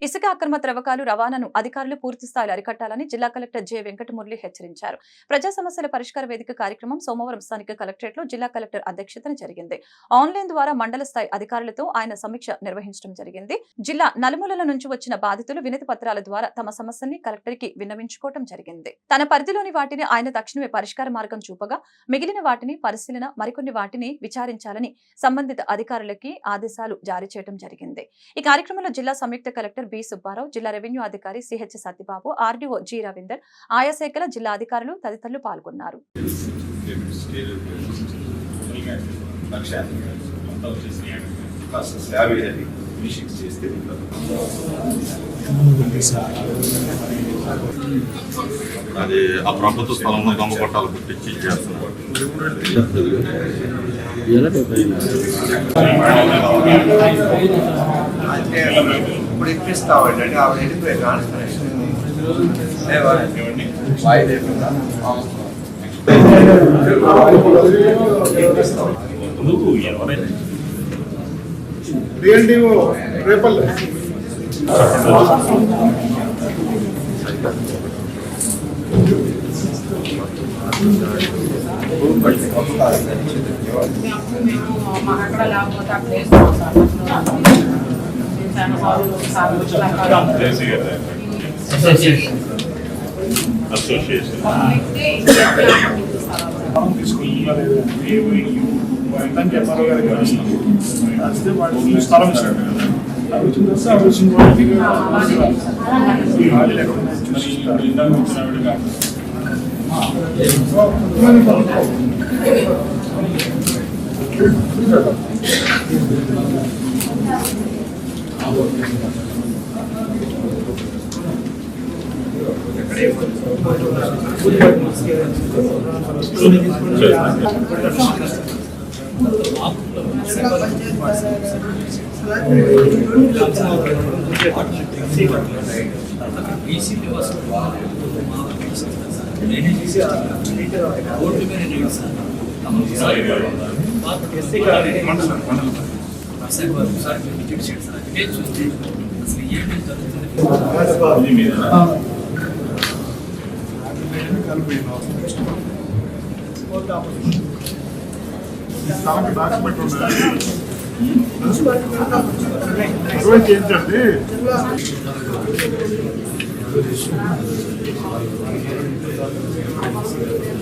ఇసుక అక్రమ త్రవ్వకాలు రవాణాను అధికారులు పూర్తి స్థాయిలో అరికట్టాలని జిల్లా కలెక్టర్ జె వెంకటమురళి హెచ్చరించారు. ప్రజా సమస్యల పరిష్కార వేదిక కార్యక్రమం సోమవారం స్థానిక కలెక్టరేట్ లో జిల్లా కలెక్టర్ అధ్యక్షతన జరిగింది. ఆన్లైన్ ద్వారా మండల స్థాయి అధికారులతో ఆయన సమీక్ష నిర్వహించడం జరిగింది. జిల్లా నలుమూలల నుంచి వచ్చిన బాధితులు వినతి పత్రాల ద్వారా తమ సమస్యల్ని కలెక్టర్ కి విన్నవించుకోవడం జరిగింది. తన పరిధిలోని వాటిని ఆయన తక్షణమే పరిష్కార మార్గం చూపగా మిగిలిన వాటిని పరిశీలన, మరికొన్ని వాటిని విచారించాలని సంబంధిత అధికారులకి ఆదేశాలు జారీ చేయడం జరిగింది. ఈ కార్యక్రమంలో జిల్లా సంయుక్త కలెక్టర్ బి సుబ్బారావు, జిల్లా రెవెన్యూ అధికారి CH Satyababu, RDO G Ravinder, ఆయా శాఖల జిల్లా అధికారులు తదితరులు పాల్గొన్నారు. అది ఆ ప్రభుత్వ స్థలంలో దొంగ పట్టాలు పుట్టించి చేస్తున్నారు. ఇప్పుడు ఇప్పిస్తామండి. ఆవిడ వెళ్ళిపోయి రేపల్లె అక్కడ లేకపోతే అక్కడ స్థలం ఇస్తాడు డాక్యుమెంట్ ఏంటండి